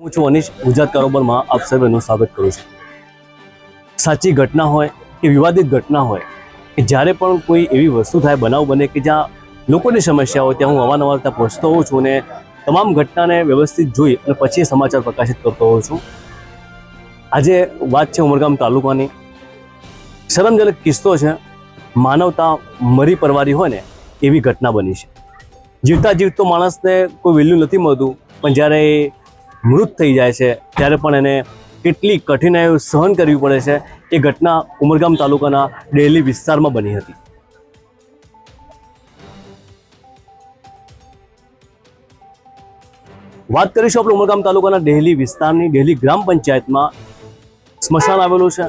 હું છું અનિશ, ગુજરાત કારોબારમાં આપ સર્વેનું સ્વાગત કરું છું। સાચી ઘટના હોય કે વિવાદિત ઘટના હોય કે જ્યારે પણ કોઈ એવી વસ્તુ થાય, બનાવ બને કે જ્યાં લોકોની સમસ્યા હોય, ત્યાં હું અવારનવાર ત્યાં પહોંચતો હોઉં છું અને તમામ ઘટનાને વ્યવસ્થિત જોઈ અને પછી સમાચાર પ્રકાશિત કરતો હોઉં છું। આજે વાત છે ઉમરગામ તાલુકાની। શરમજનક કિસ્સો છે, માનવતા મરી પરવારી હોય ને એવી ઘટના બની છે। જીવતા જીવતો માણસને કોઈ વેલ્યુ નથી મળતું, પણ જ્યારે એ મૃત થઈ જાય છે ત્યારે પણ એને કેટલી કઠિનાઈઓ સહન કરવી પડે છે। એ ઘટના ઉમરગામ તાલુકાના ડેલી વિસ્તારમાં બની હતી। વાત કરીશું આપણે ઉમરગામ તાલુકાના ડેલી વિસ્તારની। ડેલી ગ્રામ પંચાયતમાં સ્મશાન આવેલું છે।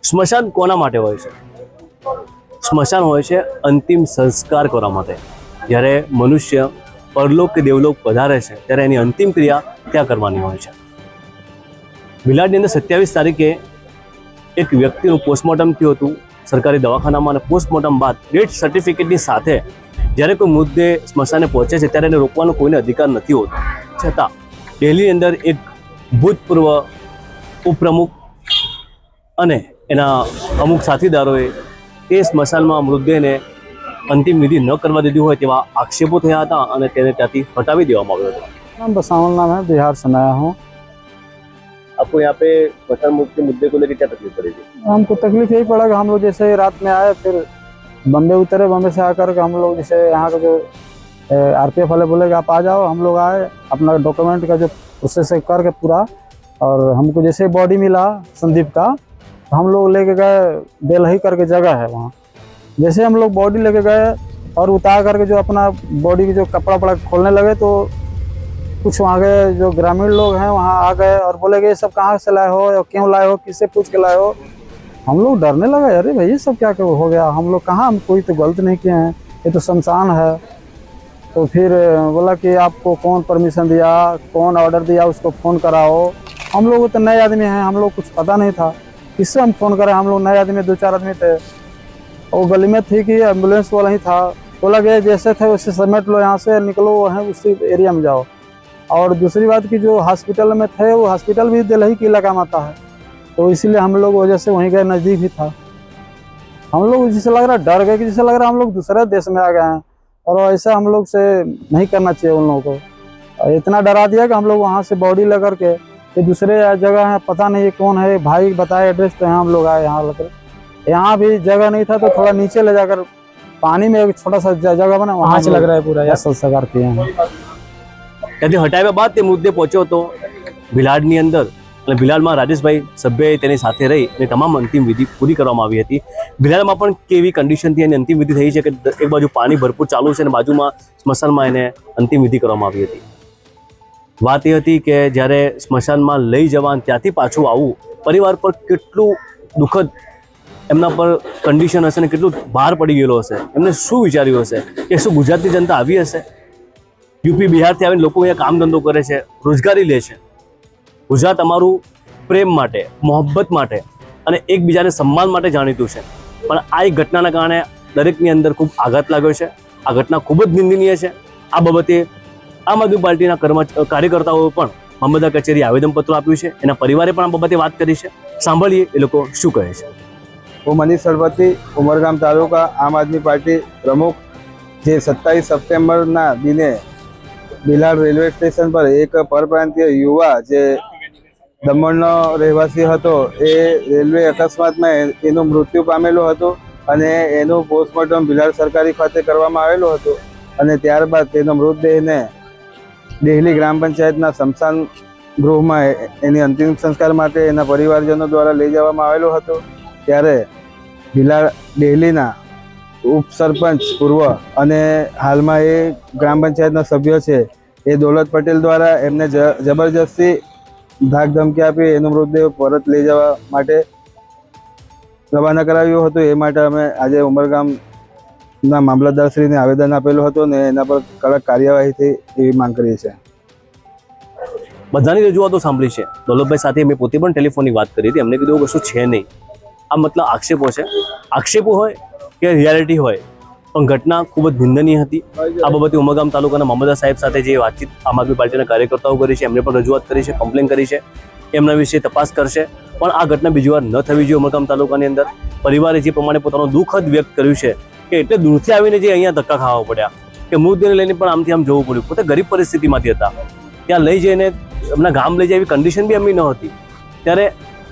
સ્મશાન કોના માટે હોય છે? સ્મશાન હોય છે અંતિમ સંસ્કાર કરવા માટે। જ્યારે મનુષ્ય પરલોક કે દેવલોક પધારે છે ત્યારે એની અંતિમ ક્રિયા ત્યાં કરવાની હોય છે। ભિલાડની અંદર 27 તારીખે એક વ્યક્તિનું પોસ્ટમોર્ટમ થયું હતું સરકારી દવાખાનામાં, અને પોસ્ટમોર્ટમ બાદ ડેથ સર્ટિફિકેટની સાથે જ્યારે કોઈ મૃતદેહ સ્મશાને પહોંચે છે ત્યારે એને રોકવાનો કોઈને અધિકાર નથી હોતો। છતાં દિલ્હીની અંદર એક ભૂતપૂર્વ ઉપપ્રમુખ અને એના અમુક સાથીદારોએ એ સ્મશાનમાં મૃતદેહને अंतिम विधि न करवा दी हुई तेवा आक्षेपों थया हता अने तेने त्याथी हटावी देवामां आव्यो हतो। नाम बसावल नाम है, बिहार से मैं आया हूँ। आपको यहाँ पे स्मशान मुक्ति मुद्दे को लेकर क्या तकलीफ पड़ी थी? हमको तकलीफ यही पड़ा कि हम लोग जैसे रात में आए, फिर बम्बे उतरे, बम्बे से आकर के हम लोग जैसे यहाँ का जो आरपीएफ वाले बोले कि आप आ जाओ। हम लोग आए, अपना डॉक्यूमेंट का जो प्रोसेस करके पूरा, और हमको जैसे बॉडी मिला संदीप का, हम लोग लेके गए देलही करके जगह है वहाँ। जैसे हम लोग बॉडी लेके गए और उतार करके जो अपना बॉडी की जो कपड़ा वपड़ा खोलने लगे, तो कुछ वहाँ के जो ग्रामीण लोग हैं वहाँ आ गए और बोले कि ये सब कहाँ से लाए हो और क्यों लाए हो, किससे पूछ के लाए हो। हम लोग डरने लगे, अरे भाई ये सब क्या हो गया, हम लोग कहाँ, हम कोई तो गलत नहीं किए हैं, ये तो शमशान है। तो फिर बोला कि आपको कौन परमिशन दिया, कौन ऑर्डर दिया, उसको फ़ोन कराओ। हम लोग तो नए आदमी हैं, हम लोग कुछ पता नहीं था, किससे हम फ़ोन करें। हम लोग नए आदमी 2-4 आदमी थे, वो गली में थी कि एम्बुलेंस वाला ही था। बोला गया जैसे थे वैसे समेट लो, यहाँ से निकलो, वहाँ उसी एरिया में जाओ। और दूसरी बात कि जो हॉस्पिटल में थे, वो हॉस्पिटल भी दिल्ली के इलाका में आता है, तो इसीलिए हम लोग वजह से वहीं गए, नज़दीक ही था। हम लोग जैसे लग रहा डर गए कि जैसे लग रहा हम लोग दूसरे देश में आ गए हैं, और ऐसा हम लोग से नहीं करना चाहिए उन लोगों को। इतना डरा दिया कि हम लोग वहाँ से बॉडी लेकर के ये दूसरे जगह है, पता नहीं कौन है, भाई बताए एड्रेस, तो यहाँ हम लोग आए। यहाँ लेकर यहाँ भी जगह नहीं था, तो थोड़ा नीचे ले जाकर पानी में एक छोटा सा जगह बना, वहाँ से लग रहा है पूरा या संस्कार किए हैं। ત્યાંથી હટાવ્યા બાદ તે મૃતદેહ પહોંચ્યો હતો ભિલાડની અંદર, અને ભિલાડમાં રાજેશભાઈ સભ્યએ તેની સાથે રહી અને તમામ અંતિમ વિધિ પૂરી કરવામાં આવી હતી। ભિલાડમાં પણ કેવી કન્ડિશનથી એની અંતિમ વિધિ થઈ છે કે એક બાજુ પાણી ભરપૂર ચાલુ છે અને બાજુમાં સ્મશાનમાં એને અંતિમ વિધિ કરવામાં આવી હતી। વાત એ હતી કે જ્યારે સ્મશાનમાં લઈ જવા ત્યાંથી પાછું આવવું પરિવાર પર કેટલું દુઃખદ એમના પર કન્ડિશન હશે ને કેટલું ભાર પડી ગયેલો હશે। એમને શું વિચાર્યું હશે કે શું ગુજરાતની જનતા આવી હશે? યુપી બિહારથી આવીને લોકો અહીંયા કામ ધંધો કરે છે, રોજગારી લે છે। ગુજરાત અમારું પ્રેમ માટે, મોહબ્બત માટે અને એકબીજાને સન્માન માટે જાણીતું છે, પણ આ એક ઘટનાના કારણે દરેકની અંદર ખૂબ આઘાત લાગ્યો છે। આ ઘટના ખૂબ જ નિંદનીય છે। આ બાબતે આમ આદમી પાર્ટીના કાર્યકર્તાઓએ પણ મામલતદાર કચેરી આવેદનપત્ર આપ્યું છે। એના પરિવારે પણ આ બાબતે વાત કરી છે। સાંભળીએ એ લોકો શું કહે છે। હું મનીષ સરપતિ, ઉમરગામ તાલુકા આમ આદમી પાર્ટી પ્રમુખ। જે 27 સપ્ટેમ્બરના દિને બિલાડ રેલવે સ્ટેશન પર એક પરપ્રાંતીય યુવા જે દમણનો રહેવાસી હતો, એ રેલવે અકસ્માતમાં એનું મૃત્યુ પામેલું હતું, અને એનું પોસ્ટમોર્ટમ બિલાડ સરકારી ખાતે કરવામાં આવેલું હતું, અને ત્યારબાદ તેનો મૃતદેહને દિલ્હી ગ્રામ પંચાયતના સ્મશાન ગૃહમાં એની અંતિમ સંસ્કાર માટે એના પરિવારજનો દ્વારા લઈ જવામાં આવેલો હતો। ત્યારે દિલ્હીના ઉપસરપંચ પૂર્વ અને હાલમાં એ ગ્રામ પંચાયતના સભ્ય છે એ દોલત પટેલ દ્વારા એમને જબરજસ્તી ધાક ધમકી આપી એનો મૃતદેહ પરત લઈ જવા માટે રવાના કરાવ્યું હતું। એ માટે અમે આજે ઉમરગામના મામલતદારશ્રીને આવેદન આપેલું હતું અને એના પર કડક કાર્યવાહી થઈ એવી માંગ કરીએ છીએ। બધાની રજૂઆતો સાંભળી છે। દોલતભાઈ સાથે મેં પોતે પણ ટેલિફોનની વાત કરી હતી, એમને કીધું કશું છે નહીં। આ મતલબ આક્ષેપો છે। આક્ષેપો હોય કે રિયાલિટી હોય, પણ ઘટના ખૂબ જ નિંદનીય હતી. આ બાબતે ઉમરગામ તાલુકાના મામલતદાર સાહેબ સાથે જે વાતચીત આમ આદમી પાર્ટીના કાર્યકર્તાઓ કરી છે, એમને પણ રજૂઆત કરી છે, કમ્પ્લેન કરી છે, એમના વિશે તપાસ કરશે. પણ આ ઘટના બીજી વાર ન થવી જોઈએ ઉમરગામ તાલુકાની અંદર. પરિવારે જે પ્રમાણે પોતાનું દુઃખ જ વ્યક્ત કર્યું છે કે એટલે દૂરથી આવીને જે અહીંયા ધક્કા ખાવા પડ્યા, કે મૃતદેહને લઈને પણ આમથી આમ જવું પડ્યું. પોતે ગરીબ પરિસ્થિતિમાંથી હતા, ત્યાં લઈ જઈને એમના ગામ લઈ જાય એવી કન્ડિશન બી એમની ન હતી. ત્યારે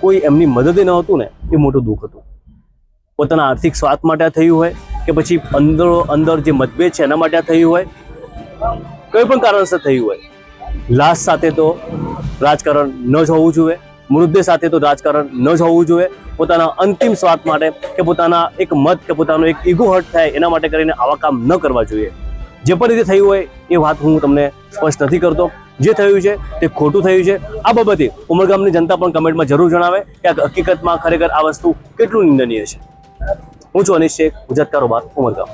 કોઈ એમની મદદ ન હતું ને, એ મોટું દુઃખ હતું. પોતાના આર્થિક સ્વાર્થ માટે આ થયું હોય કે પછી અંદર જે મતભેદ છે એના માટે આ થયું હોય, કોઈ પણ કારણસર થયું હોય, લાશ સાથે તો રાજકારણ ન જ હોવું જોઈએ, મૃતદેહ સાથે તો રાજકારણ ન જ હોવું જોઈએ. પોતાના અંતિમ સ્વાર્થ માટે કે પોતાના એક મત કે પોતાનો એક ઈગો હર્ટ થાય એના માટે કરીને આવા કામ ન કરવા જોઈએ. જે પણ રીતે થયું હોય એ વાત હું તમને સ્પષ્ટ નથી કરતો. જે થયું છે તે ખોટું થયું છે. આ બાબતે ઉમરગામની જનતા પણ કમેન્ટમાં જરૂર જણાવે કે આ હકીકતમાં ખરેખર આ વસ્તુ કેટલું નિંદનીય છે. હું છું અનિશ શેખ, ગુજરાત કારોબાર, ઉમરગામ.